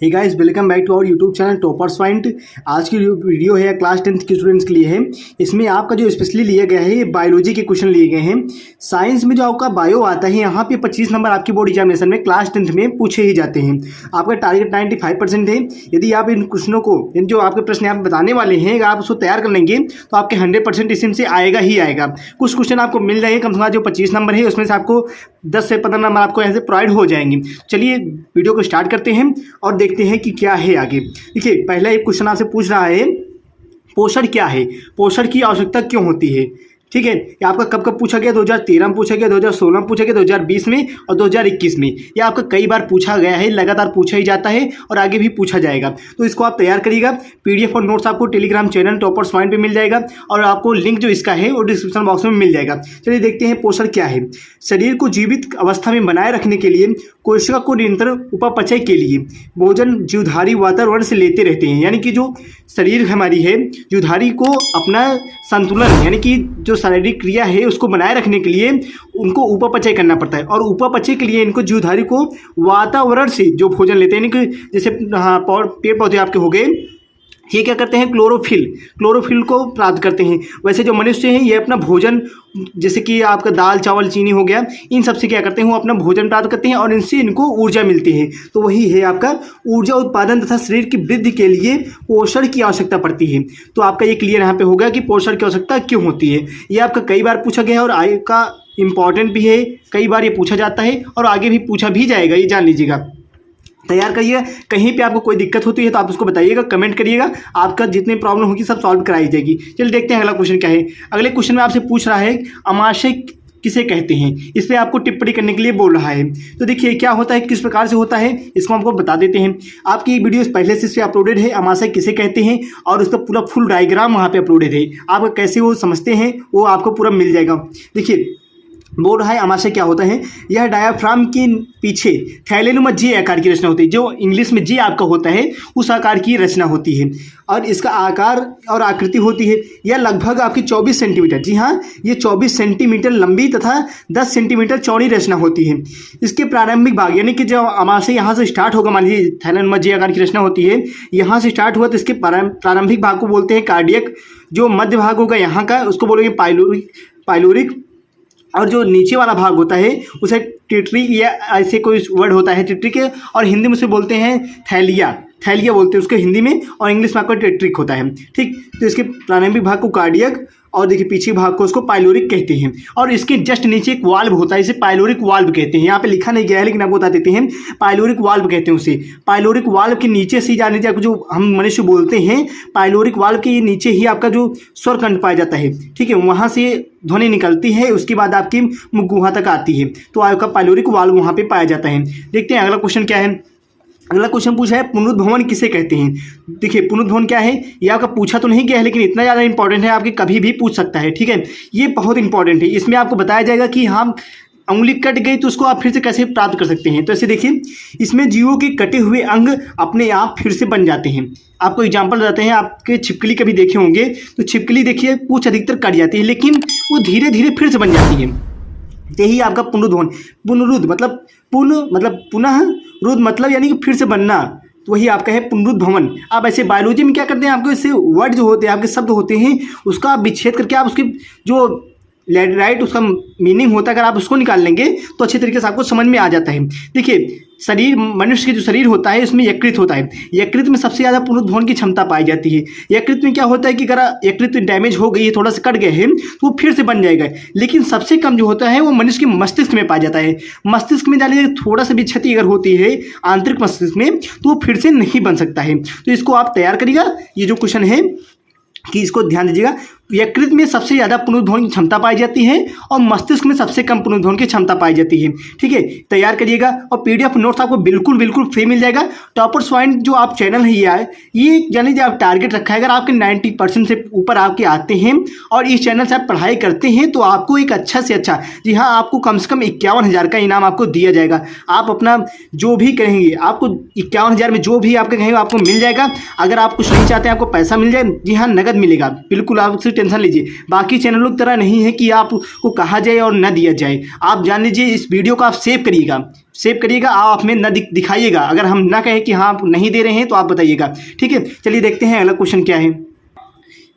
Hey guys, welcome back to our YouTube channel Toppers Point. आज की video है class 10th के students के लिए है। इसमें आपका जो स्पेशली लिया गया है ये बायोलॉजी के क्वेश्चन लिए गए हैं। साइंस में जो आपका बायो आता है यहाँ पे 25 नंबर आपकी बोर्ड एग्जामिनेशन में क्लास 10th में पूछे ही जाते हैं। आपका टारगेट 95% है। यदि आप इन क्वेश्चनों को जो आपके प्रश्न आप बताने वाले हैं अगर आप उसको तैयार कर लेंगे तो आपके 100% इसमें से आएगा ही आएगा। कुछ क्वेश्चन आपको मिल जाएंगे कम से कम जो 25 नंबर है उसमें से आपको 10 से 15 नंबर आपको ऐसे प्रोवाइड हो जाएंगे। चलिए वीडियो को स्टार्ट करते हैं और देखते हैं कि क्या है आगे। देखिए, पहला एक क्वेश्चन आपसे पूछ रहा है, पोषण क्या है, पोषण की आवश्यकता क्यों होती है। ठीक है, ये आपका कब कब पूछा गया, 2013 में पूछा गया, 2016 में पूछा गया, 2020 में और 2021 में। ये आपका कई बार पूछा गया है, लगातार पूछा ही जाता है और आगे भी पूछा जाएगा। तो इसको आप तैयार करिएगा। पीडीएफ और नोट्स आपको टेलीग्राम चैनल टॉपर्स पॉइंट पे मिल जाएगा और आपको लिंक जो इसका है वो डिस्क्रिप्शन बॉक्स में मिल जाएगा। चलिए देखते हैं पोषण क्या है। शरीर को जीवित अवस्था में बनाए रखने के लिए, कोशिका को निरंतर उपापचय के लिए भोजन जीवधारी वातावरण से लेते रहते हैं। यानी कि जो शरीर हमारी है, जीवधारी को अपना संतुलन यानी कि जो शारीरिक क्रिया है उसको बनाए रखने के लिए उनको उपापचय करना पड़ता है। और उपापचय के लिए इनको जीवधारी को वातावरण से जो भोजन लेते हैं, यानी कि जैसे पेड़ पौधे आपके हो गए, ये क्या करते हैं, क्लोरोफिल को प्राप्त करते हैं। वैसे जो मनुष्य हैं ये अपना भोजन, जैसे कि आपका दाल चावल चीनी हो गया, इन सब से क्या करते हैं वो अपना भोजन प्राप्त करते हैं और इनसे इनको ऊर्जा मिलती है। तो वही है आपका ऊर्जा उत्पादन तथा शरीर की वृद्धि के लिए पोषण की आवश्यकता पड़ती है। तो आपका ये क्लियर यहाँ पे हो गया कि पोषण की आवश्यकता क्यों होती है। ये आपका कई बार पूछा गया है और आगे का इम्पॉर्टेंट भी है, कई बार ये पूछा जाता है और आगे भी पूछा भी जाएगा, ये जान लीजिएगा। तैयार करिएगा। कहीं पे आपको कोई दिक्कत होती है तो आप उसको बताइएगा, कमेंट करिएगा, आपका जितनी प्रॉब्लम होगी सब सॉल्व कराई जाएगी। चलिए देखते हैं अगला क्वेश्चन क्या है। अगले क्वेश्चन में आपसे पूछ रहा है अमाशय किसे कहते हैं, इस पर आपको टिप्पणी करने के लिए बोल रहा है। तो देखिए क्या होता है, किस प्रकार से होता है, इसको हमको बता देते हैं। आपकी वीडियो पहले से इस पर अपलोडेड है, अमाशय किसे कहते हैं, और उसका पूरा फुल डायग्राम वहाँ पे अपलोडेड है। आप कैसे वो समझते हैं वो आपको पूरा मिल जाएगा। देखिए बोल रहा है अमाशय क्या होता है। यह डायाफ्राम के पीछे थैलेनुमा जे आकार की रचना होती है। जो इंग्लिश में जे आपका होता है उस आकार की रचना होती है और इसका आकार और आकृति होती है। यह लगभग आपकी 24 सेंटीमीटर, जी हाँ, ये 24 सेंटीमीटर लंबी तथा 10 सेंटीमीटर चौड़ी रचना होती है। इसके प्रारंभिक भाग यानी कि जब अमाशय यहाँ से स्टार्ट होगा, मान लीजिए थैलेनुमा जे आकार की रचना होती है, यहाँ से स्टार्ट हुआ तो इसके प्रारंभिक भाग को बोलते हैं कार्डियक। जो मध्य भाग होगा यहाँ का उसको बोलेंगे पाइलोरिक, और जो नीचे वाला भाग होता है उसे टिट्री या ऐसे कोई वर्ड होता है टिट्री के, और हिंदी में उसे बोलते हैं थैलिया बोलते हैं उसको हिंदी में, और इंग्लिश में आपका टेट्रिक होता है। ठीक, तो इसके प्रारंभिक भाग को कार्डियक और देखिए पीछे भाग को उसको पाइलोरिक कहते हैं। और इसके जस्ट नीचे एक वाल्व होता है, इसे पाइलोरिक वाल्व कहते हैं। यहाँ पे लिखा नहीं गया है लेकिन आपको बता देते हैं, पाइलोरिक वाल्व कहते हैं उसे। पाइलोरिक वाल्व के नीचे से जाने जाकर जो हम मनुष्य बोलते हैं, पाइलोरिक वाल्व के नीचे ही आपका जो स्वर कंठ पाया जाता है, ठीक है, वहाँ से ध्वनि निकलती है, उसके बाद आपकी मुख गुहा तक आती है। तो आपका पाइलोरिक वाल्व वहाँ पे पाया जाता है। देखते हैं अगला क्वेश्चन क्या है। अगला क्वेश्चन पूछा है पुनरुद्भवन किसे कहते हैं। देखिए पुनरुद्भवन क्या है, ये आपका पूछा तो नहीं गया है लेकिन इतना ज़्यादा इंपॉर्टेंट है, आपके कभी भी पूछ सकता है। ठीक है, ये बहुत इंपॉर्टेंट है। इसमें आपको बताया जाएगा कि हम उंगली कट गई तो उसको आप फिर से कैसे प्राप्त कर सकते हैं। तो ऐसे देखिए, इसमें जीवों के कटे हुए अंग अपने आप फिर से बन जाते हैं। आपको एग्जाम्पल बताते हैं, आपके छिपकली कभी देखे होंगे तो छिपकली देखिए पूंछ अधिकतर कट जाती है लेकिन वो धीरे धीरे फिर से बन जाती है। यही आपका पुनरुद्भवन। पुनरुद्ध मतलब पुनः, रुद्ध मतलब यानी कि फिर से बनना, तो वही आपका है पुनरुद्भवन। आप ऐसे बायोलॉजी में क्या करते हैं, आपको इससे वर्ड जो होते हैं, आपके शब्द होते हैं, उसका आप विच्छेद करके आप उसके जो राइट उसका मीनिंग होता है अगर आप उसको निकाल लेंगे तो अच्छे तरीके से आपको समझ में आ जाता है। देखिए शरीर, मनुष्य के जो शरीर होता है उसमें यकृत होता है। यकृत में सबसे ज़्यादा पुनरुद्भवन की क्षमता पाई जाती है। यकृत में क्या होता है कि अगर यकृत डैमेज हो गई है, थोड़ा सा कट गए हैं तो वो फिर से बन जाएगा। लेकिन सबसे कम जो होता है वो मनुष्य के मस्तिष्क में पाया जाता है। मस्तिष्क में जाने थोड़ा सा भी क्षति अगर होती है आंतरिक मस्तिष्क में तो वो फिर से नहीं बन सकता है। तो इसको आप तैयार करिएगा। ये जो क्वेश्चन है कि इसको ध्यान दीजिएगा, यकृत में सबसे ज़्यादा पुनरुद्भवन की क्षमता पाई जाती है और मस्तिष्क में सबसे कम पुनरुद्भवन की क्षमता पाई जाती है। ठीक है, तैयार करिएगा। और पीडीएफ नोट्स आपको बिल्कुल फ्री मिल जाएगा। टॉपर्स पॉइंट जो आप चैनल है ये जान लीजिए आप टारगेट रखा है, अगर आपके 90% से ऊपर आपके आते हैं और इस चैनल से आप पढ़ाई करते हैं तो आपको एक अच्छा से अच्छा, जी हाँ, आपको कम से कम 51,000 का इनाम आपको दिया जाएगा। आप अपना जो भी कहेंगे आपको 51,000 में जो भी आपके कहेंगे आपको मिल जाएगा। अगर आप कुछ नहीं चाहते आपको पैसा मिल जाए, जी हाँ, नगद मिलेगा। बिल्कुल आप उससे टेंशन लीजिए। बाकी चैनलों की तरह नहीं है कि आपको कहा जाए और न दिया जाए। आप जान लीजिए, इस वीडियो को आप सेव करिएगा, सेव करिएगा, आप हमें न दिखाइएगा। अगर हम ना कहें कि हाँ आप नहीं दे रहे हैं तो आप बताइएगा, ठीक है। चलिए देखते हैं अगला क्वेश्चन क्या है।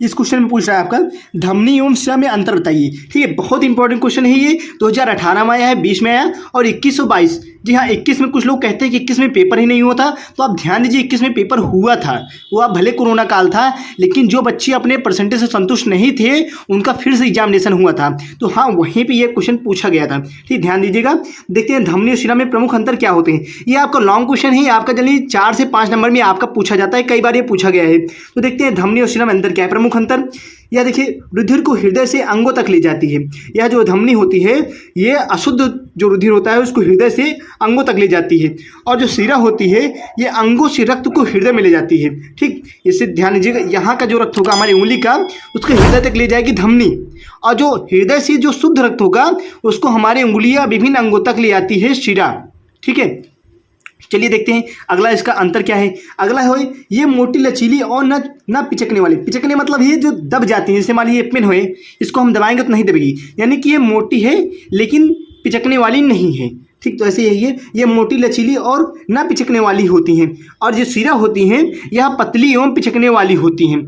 इस क्वेश्चन में पूछ रहा है आपका धमनी एवं शिरा में अंतर बताइए, ठीक है। बहुत इंपॉर्टेंट क्वेश्चन है ये। 2018 में आया है, 20 में आया और 21 और 22। जी हाँ, 21 में कुछ लोग कहते हैं कि 21 में पेपर ही नहीं हुआ था, तो आप ध्यान दीजिए 21 में पेपर हुआ था। वो आप भले कोरोना काल था, लेकिन जो बच्चे अपने परसेंटेज से संतुष्ट नहीं थे उनका फिर से एग्जामिनेशन हुआ था। तो हाँ, वहीं पर यह क्वेश्चन पूछा गया था, ठीक, ध्यान दीजिएगा। देखते हैं धमनी और शिरा में प्रमुख अंतर क्या होते हैं। ये आपका लॉन्ग क्वेश्चन है, आपका जल्दी 4 से 5 नंबर में आपका पूछा जाता है, कई बार ये पूछा गया है। तो देखते हैं धमनी और शिरा में अंतर क्या है, प्रमुख अंतर। यह देखिए, रुधिर को हृदय से अंगों तक ले जाती है। यह जो धमनी होती है ये अशुद्ध जो रुधिर होता है उसको हृदय से अंगों तक ले जाती है, और जो शिरा होती है ये अंगों से रक्त को हृदय में ले जाती है, ठीक। इससे ध्यान दीजिएगा, यहाँ का जो रक्त होगा हमारी उंगली का, उसको हृदय तक ले जाएगी धमनी, और जो हृदय से जो शुद्ध रक्त होगा उसको हमारी उंगलियाँ विभिन्न अंगों तक ले आती है शिरा, ठीक है। चलिए देखते हैं अगला इसका अंतर क्या है। अगला है ये मोटी लचीली और न पिचकने वाली। पिचकने मतलब ये जो दब जाती है, जैसे मान लीजिए पेन होए, इसको हम दबाएंगे तो नहीं दबेगी, यानी कि ये मोटी है लेकिन पिचकने वाली नहीं है, ठीक। तो ऐसे यही है, ये मोटी लचीली और न पिचकने वाली होती हैं, और जो शिरा होती हैं यह पतली एवं पिचकने वाली होती हैं।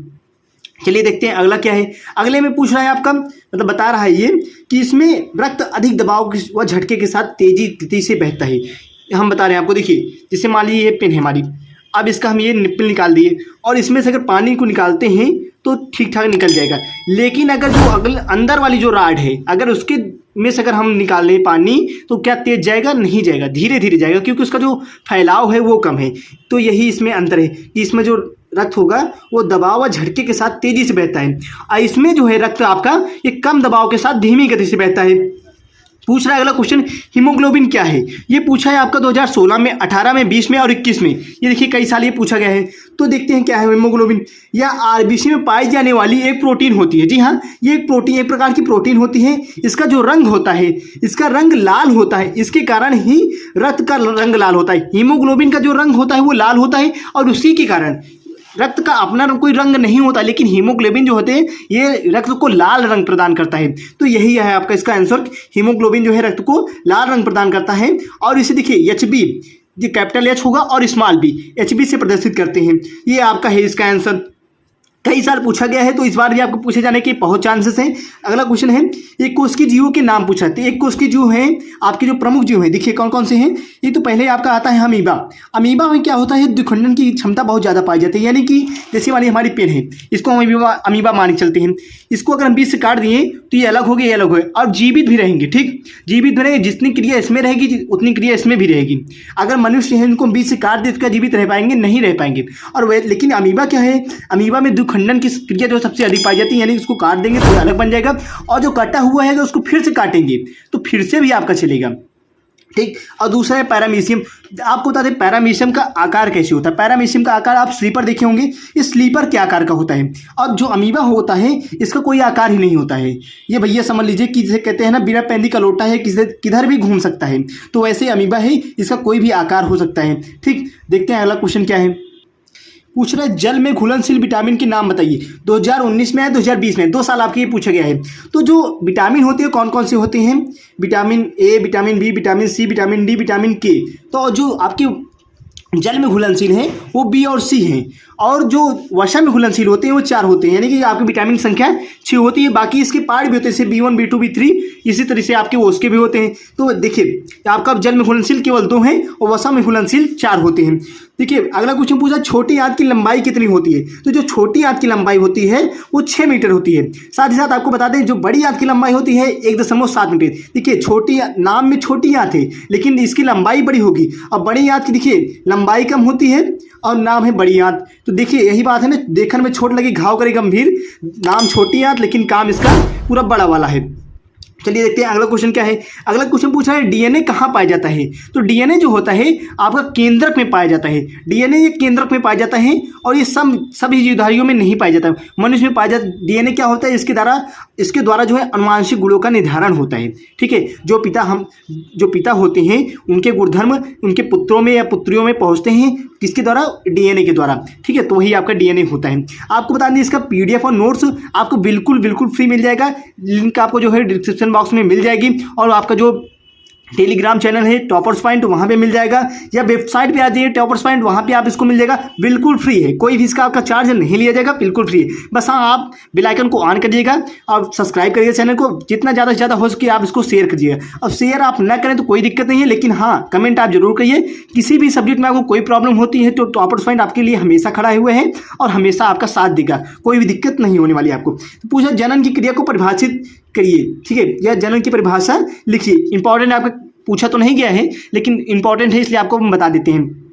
चलिए देखते हैं अगला क्या है। अगले में पूछ रहा है आपका, मतलब बता रहा है ये कि इसमें रक्त अधिक दबाव व झटके के साथ तेजी गति से बहता है। हम बता रहे हैं आपको, देखिए जैसे मान लीजिए ये पेन है हमारी, अब इसका हम ये निप्पल निकाल दिए और इसमें से अगर पानी को निकालते हैं तो ठीक ठाक निकल जाएगा, लेकिन अगर जो अंदर वाली जो राड है अगर उसके में से अगर हम निकाल लें पानी तो क्या तेज जाएगा? नहीं जाएगा, धीरे धीरे जाएगा, क्योंकि उसका जो फैलाव है वो कम है। तो यही इसमें अंतर है कि इसमें जो रक्त होगा वो दबाव व झटके के साथ तेजी से बहता है, और इसमें जो है रक्त आपका ये कम दबाव के साथ धीमी गति से बहता है। पूछ रहा है अगला क्वेश्चन, हीमोग्लोबिन क्या है। ये पूछा है आपका 2016 में, 18 में, 20 में और 21 में। ये देखिए कई साल ये पूछा गया है। तो देखते हैं क्या है हीमोग्लोबिन। यह आरबीसी में पाई जाने वाली एक प्रोटीन होती है। जी हाँ, ये एक प्रोटीन, एक प्रकार की प्रोटीन होती है। इसका जो रंग होता है, इसका रंग लाल होता है, इसके कारण ही रक्त का रंग लाल होता है। हीमोग्लोबिन का जो रंग होता है वो लाल होता है, और उसी के कारण रक्त का अपना कोई रंग नहीं होता, लेकिन हीमोग्लोबिन जो होते हैं ये रक्त को लाल रंग प्रदान करता है। तो यही है आपका इसका आंसर, हीमोग्लोबिन जो है रक्त को लाल रंग प्रदान करता है। और इसे देखिए एचबी, ये कैपिटल एच होगा और स्मॉल बी, एचबी से प्रदर्शित करते हैं। ये आपका है इसका आंसर। कई साल पूछा गया है तो इस बार भी आपको पूछे जाने के बहुत चांसेस हैं। अगला क्वेश्चन है, एक कोशिकीय जीवों के नाम पूछा है। एक कोशिकीय जीव हैं आपके जो प्रमुख जीव हैं, देखिए कौन कौन से हैं। ये तो पहले आपका आता है अमीबा। अमीबा में क्या होता है, द्विखंडन की क्षमता बहुत ज़्यादा पाई जाती है, यानी कि जैसे वाली हमारी पेन है, इसको हम अमीबा मान के चलते हैं। इसको अगर हम बीच से काट दिए तो ये अलग हो गए, ये अलग हो गए, और जीवित भी रहेंगे, ठीक, जीवित भी रहेंगे। जितनी क्रिया इसमें रहेगी उतनी क्रिया इसमें भी रहेगी। अगर मनुष्य है इनको बीच से काट दे तो क्या जीवित रह पाएंगे? नहीं रह पाएंगे। और लेकिन अमीबा क्या है, अमीबा में द्विखंडन की क्रिया जो सबसे अधिक पाई जाती है, यानी इसको काट देंगे तो अलग बन जाएगा, और जो कटा हुआ है उसको फिर से काटेंगे तो फिर से भी आपका चलेगा, ठीक। और दूसरा है पैरामीशियम। आपको बता दें पैरामीशियम का आकार कैसे होता है। पैरामीशियम का आकार आप स्लीपर देखे होंगे, इस स्लीपर के आकार का होता है, और जो अमीबा होता है इसका कोई आकार ही नहीं होता है। ये भैया समझ लीजिए कि जिसे कहते हैं ना, बिना पैंदी का लोटा है, किधर भी घूम सकता है, तो वैसे अमीबा है, इसका कोई भी आकार हो सकता है, ठीक। देखते हैं अगला क्वेश्चन क्या है। पूछ रहा है जल में घुलनशील विटामिन के नाम बताइए। 2019 में है, 2020 में, 2 साल आपके ये पूछा गया है। तो जो विटामिन होते हैं कौन कौन से होते हैं, vitamin A, vitamin B, vitamin C, vitamin D, vitamin K. तो जो आपके जल में घुलनशील हैं वो बी और सी हैं, और जो वसा में घुलनशील होते हैं वो 4 होते हैं, यानी कि आपकी विटामिन संख्या 6 होती है। बाकी इसके पार्ट भी होते हैं, जैसे B1, B2, B3, इसी तरह से आपके वो उसके भी होते हैं। तो देखिए आपका जल में घुलनशील केवल 2 हैं और वसा में घुलनशील 4 होते हैं। देखिए अगला क्वेश्चन पूछा, छोटी आंत की लंबाई कितनी होती है। तो जो छोटी आंत की लंबाई होती है वो 6 मीटर होती है। साथ ही साथ आपको बता दें जो बड़ी आंत की लंबाई होती है 1.7 मीटर। देखिए छोटी नाम में छोटी आंत है लेकिन इसकी लंबाई बड़ी होगी, और बड़ी आंत की देखिए लंबाई कम होती है और नाम है बड़ी आंत। तो देखिए यही बात है ना, देखने में छोट लगी घाव करे गंभीर, नाम छोटी आंत लेकिन काम इसका पूरा बड़ा वाला है। चलिए देखते हैं अगला क्वेश्चन क्या है। अगला क्वेश्चन पूछा है डीएनए कहाँ पाया जाता है। तो डीएनए जो होता है आपका केंद्रक में पाया जाता है। डीएनए ये केंद्रक में पाया जाता है, और ये सभी जीवधारियों में नहीं पाया जाता है, मनुष्य में पाया जाता है। डीएनए क्या होता है, इसके द्वारा जो है अनुवांशिक गुणों का निर्धारण होता है, ठीक है। जो पिता होते हैं उनके गुणधर्म उनके पुत्रों में या पुत्रियों में पहुँचते हैं, किसके द्वारा, डीएनए के द्वारा, ठीक है। तो वही आपका डीएनए होता है। आपको बता दें इसका पीडीएफ और नोट्स आपको बिल्कुल फ्री मिल जाएगा। लिंक आपको जो है डिस्क्रिप्शन बॉक्स में मिल जाएगी, और आपका जो टेलीग्राम चैनल है टॉपर्स पॉइंट, वहाँ पे मिल जाएगा, या वेबसाइट पे आ जाइए टॉपर्स पॉइंट, वहाँ पे आप इसको मिल जाएगा, बिल्कुल फ्री है, कोई भी इसका आपका चार्ज नहीं लिया जाएगा, बिल्कुल फ्री है। बस हाँ, आप बेल आइकन को ऑन करिएगा और सब्सक्राइब करिएगा चैनल को, जितना ज़्यादा से ज़्यादा हो सके आप इसको शेयर कीजिएगा। अब शेयर आप ना करें तो कोई दिक्कत नहीं है, लेकिन हाँ कमेंट आप जरूर करिए। किसी भी सब्जेक्ट में आपको कोई प्रॉब्लम होती है तो टॉपर्स पॉइंट आपके लिए हमेशा खड़ा हुए हैं और हमेशा आपका साथ देगा, कोई भी दिक्कत नहीं होने वाली आपको। तो पूछा जनन की क्रिया को परिभाषित करिए, ठीक है, या जनन की परिभाषा लिखिए। इंपॉर्टेंट आपका पूछा तो नहीं गया है लेकिन इंपॉर्टेंट है इसलिए आपको हम बता देते हैं।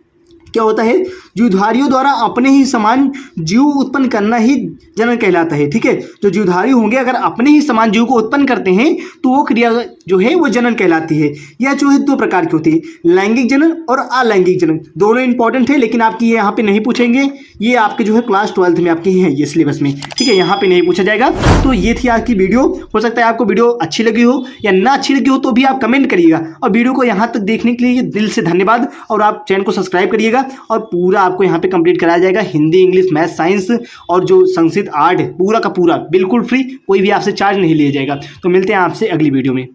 क्या होता है, जीवधारियों द्वारा अपने ही समान जीव उत्पन्न करना ही जनन कहलाता है, ठीक है। जो जीवधारी होंगे अगर अपने ही समान जीव को उत्पन्न करते हैं तो वो क्रिया जो है वो जनन कहलाती है। यह जो है दो प्रकार की होती है, लैंगिक जनन और अलैंगिक जनन। दोनों इंपॉर्टेंट है लेकिन आपकी ये यहाँ पे नहीं पूछेंगे, ये आपके जो है क्लास 12th में आपके हैं ये सिलेबस में, ठीक है, यहाँ पे नहीं पूछा जाएगा। तो ये थी आज की वीडियो। हो सकता है आपको वीडियो अच्छी लगी हो या ना अच्छी लगी हो तो भी आप कमेंट करिएगा, और वीडियो को यहाँ तक देखने के लिए दिल से धन्यवाद। और आप चैनल को सब्सक्राइब करिएगा और पूरा आपको यहाँ पे कंप्लीट कराया जाएगा, हिंदी, इंग्लिश, मैथ, साइंस और जो संस्कृत, आर्ट, पूरा का पूरा बिल्कुल फ्री, कोई भी आपसे चार्ज नहीं लिया जाएगा। तो मिलते हैं आपसे अगली वीडियो में।